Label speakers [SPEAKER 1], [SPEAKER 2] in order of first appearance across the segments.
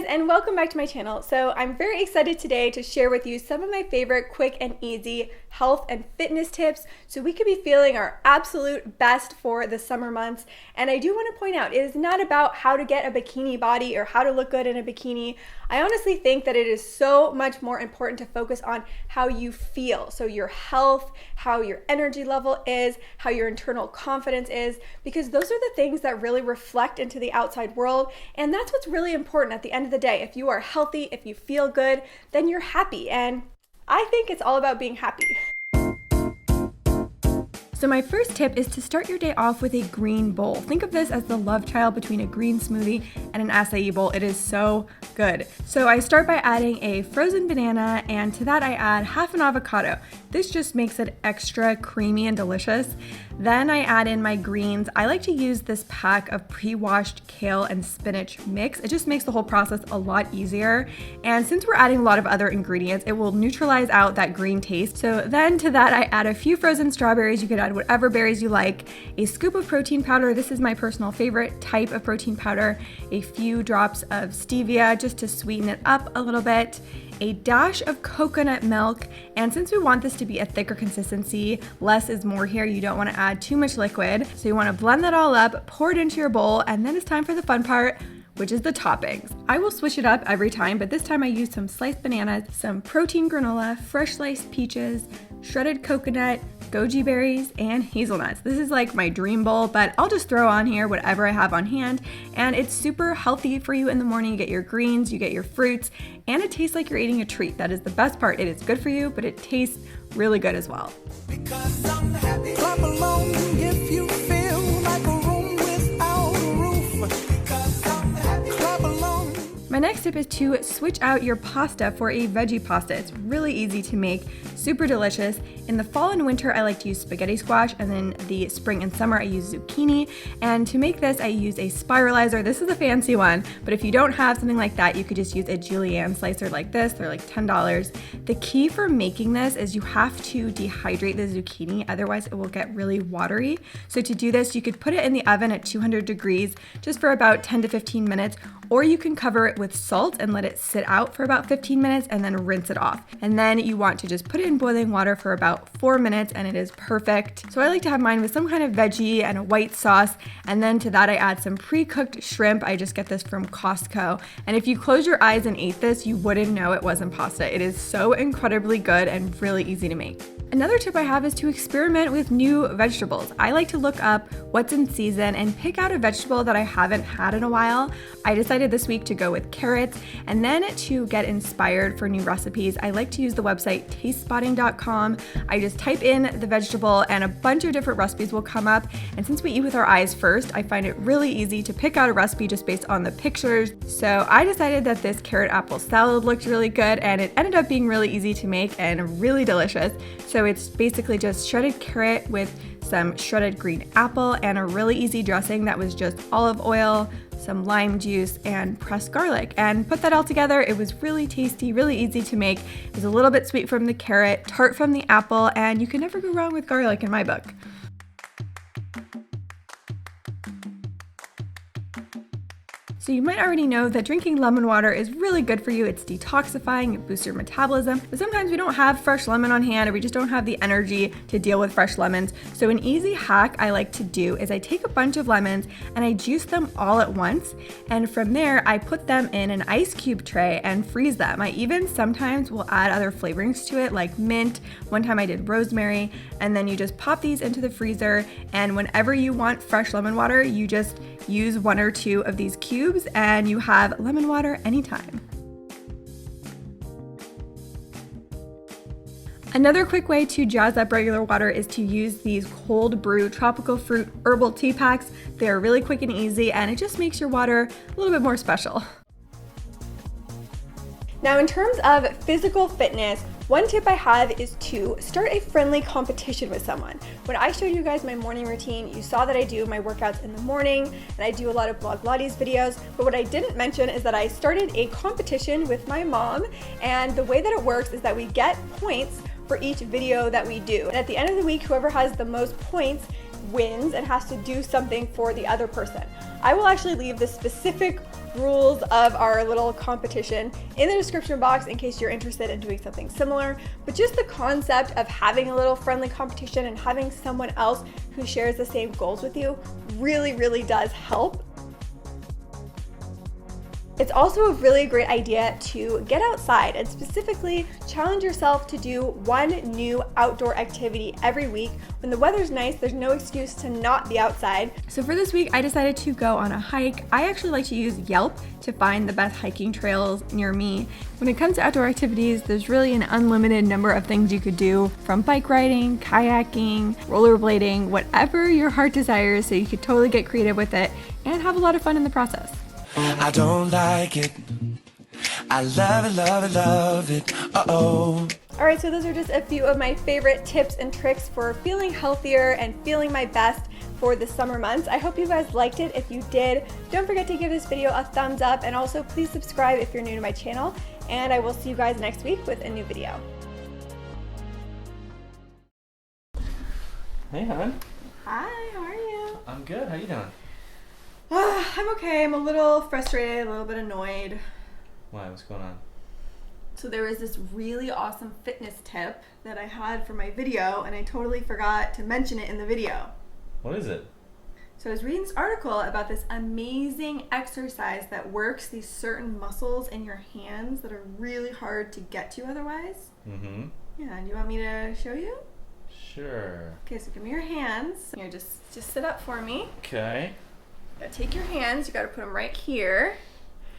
[SPEAKER 1] guys, and welcome back to my channel. So I'm very excited today to share with you some of my favorite quick and easy health and fitness tips so we could be feeling our absolute best for the summer months. And I do want to point out, it is not about how to get a bikini body or how to look good in a bikini. I honestly think that it is so much more important to focus on how you feel. So your health, how your energy level is, how your internal confidence is, because those are the things that really reflect into the outside world. And that's what's really important at the end of the day. If you are healthy, if you feel good, then you're happy. And I think it's all about being happy. So my first tip is to start your day off with a green bowl. Think of this as the love child between a green smoothie and an acai bowl. It is so good. So I start by adding a frozen banana, and to that I add half an avocado. This just makes it extra creamy and delicious. Then I add in my greens. I like to use this pack of pre-washed kale and spinach mix. It just makes the whole process a lot easier. And since we're adding a lot of other ingredients, it will neutralize out that green taste. So then to that I add a few frozen strawberries. You could add whatever berries you like, a scoop of protein powder. This is my personal favorite type of protein powder, a few drops of stevia just to sweeten it up a little bit, a dash of coconut milk, and since we want this to be a thicker consistency, less is more here. You don't want to add too much liquid, so you want to blend that all up, pour it into your bowl, and then it's time for the fun part, which is the toppings. I will switch it up every time, but this time I used some sliced bananas, some protein granola, fresh sliced peaches, shredded coconut, goji berries, and hazelnuts. This is like my dream bowl, but I'll just throw on here whatever I have on hand, and it's super healthy for you in the morning. You get your greens, you get your fruits, and it tastes like you're eating a treat. That is the best part. It is good for you, but it tastes really good as well.
[SPEAKER 2] Because I'm happy. Clap along if you feel like a room without a roof. Because I'm happy. Clap along.
[SPEAKER 1] My next tip is to switch out your pasta for a veggie pasta. It's really easy to make, super delicious. In the fall and winter, I like to use spaghetti squash, and then the spring and summer, I use zucchini. And to make this, I use a spiralizer. This is a fancy one, but if you don't have something like that, you could just use a julienne slicer like this. They're like $10. The key for making this is you have to dehydrate the zucchini, otherwise it will get really watery. So to do this, you could put it in the oven at 200 degrees just for about 10 to 15 minutes, or you can cover it with salt and let it sit out for about 15 minutes and then rinse it off. And then you want to just put it in boiling water for about 4 minutes and it is perfect. So I like to have mine with some kind of veggie and a white sauce, and then to that I add some pre-cooked shrimp. I just get this from Costco, and if you close your eyes and ate this, you wouldn't know it wasn't pasta. It is so incredibly good and really easy to make. Another tip I have is to experiment with new vegetables. I like to look up what's in season and pick out a vegetable that I haven't had in a while. I decided this week to go with carrots, and then to get inspired for new recipes, I like to use the website tastespotting.com. I just type in the vegetable and a bunch of different recipes will come up, and since we eat with our eyes first, I find it really easy to pick out a recipe just based on the pictures. So I decided that this carrot apple salad looked really good, and it ended up being really easy to make and really delicious. So it's basically just shredded carrot with some shredded green apple and a really easy dressing that was just olive oil, some lime juice, and pressed garlic. And put that all together, it was really tasty, really easy to make. It was a little bit sweet from the carrot, tart from the apple, and you can never go wrong with garlic in my book. So you might already know that drinking lemon water is really good for you. It's detoxifying, it boosts your metabolism, but sometimes we don't have fresh lemon on hand, or we just don't have the energy to deal with fresh lemons. So an easy hack I like to do is I take a bunch of lemons and I juice them all at once, and from there I put them in an ice cube tray and freeze them. I even sometimes will add other flavorings to it, like mint. One time I did rosemary, and then you just pop these into the freezer, and whenever you want fresh lemon water, you just use 1 or 2 of these cubes and you have lemon water anytime. Another quick way to jazz up regular water is to use these cold brew tropical fruit herbal tea packs. They are really quick and easy, and it just makes your water a little bit more special. Now, in terms of physical fitness, one tip I have is to start a friendly competition with someone. When I showed you guys my morning routine, you saw that I do my workouts in the morning and I do a lot of Blog Lottie's videos, but what I didn't mention is that I started a competition with my mom, and the way that it works is that we get points for each video that we do. And at the end of the week, whoever has the most points wins and has to do something for the other person. I will actually leave the specific rules of our little competition in the description box in case you're interested in doing something similar. But just the concept of having a little friendly competition and having someone else who shares the same goals with you really, really does help. It's also a really great idea to get outside and specifically challenge yourself to do one new outdoor activity every week. When the weather's nice, there's no excuse to not be outside. So for this week, I decided to go on a hike. I actually like to use Yelp to find the best hiking trails near me. When it comes to outdoor activities, there's really an unlimited number of things you could do, from bike riding, kayaking, rollerblading, whatever your heart desires, so you could totally get creative with it and have a lot of fun in the process.
[SPEAKER 2] I don't like it. I love it, love it, love it. Uh-oh.
[SPEAKER 1] All right, so those are just a few of my favorite tips and tricks for feeling healthier and feeling my best for the summer months. I hope you guys liked it. If you did, don't forget to give this video a thumbs up, and also please subscribe if you're new to my channel, and I will see you guys next week with a new video.
[SPEAKER 3] Hey, hon.
[SPEAKER 1] Hi, how are you?
[SPEAKER 3] I'm good. How you doing?
[SPEAKER 1] I'm okay. I'm a little frustrated, a little bit annoyed.
[SPEAKER 3] Why? What's going on?
[SPEAKER 1] So there was this really awesome fitness tip that I had for my video, and I totally forgot to mention it in the video.
[SPEAKER 3] What is it?
[SPEAKER 1] So I was reading this article about this amazing exercise that works these certain muscles in your hands that are really hard to get to otherwise.
[SPEAKER 3] Mm-hmm.
[SPEAKER 1] Yeah, do you want me to show you?
[SPEAKER 3] Sure.
[SPEAKER 1] Okay, so give me your hands. Here, just sit up for me.
[SPEAKER 3] Okay.
[SPEAKER 1] You gotta take your hands, you gotta put them right here.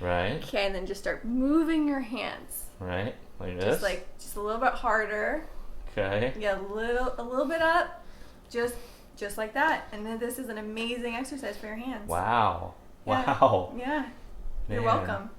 [SPEAKER 3] Right.
[SPEAKER 1] Okay, and then just start moving your hands.
[SPEAKER 3] Right. Like this?
[SPEAKER 1] Just a little bit harder.
[SPEAKER 3] Okay.
[SPEAKER 1] Yeah, a little bit up. Just like that. And then this is an amazing exercise for your hands.
[SPEAKER 3] Wow.
[SPEAKER 1] Yeah.
[SPEAKER 3] Wow.
[SPEAKER 1] Yeah. You're
[SPEAKER 3] Man.
[SPEAKER 1] welcome.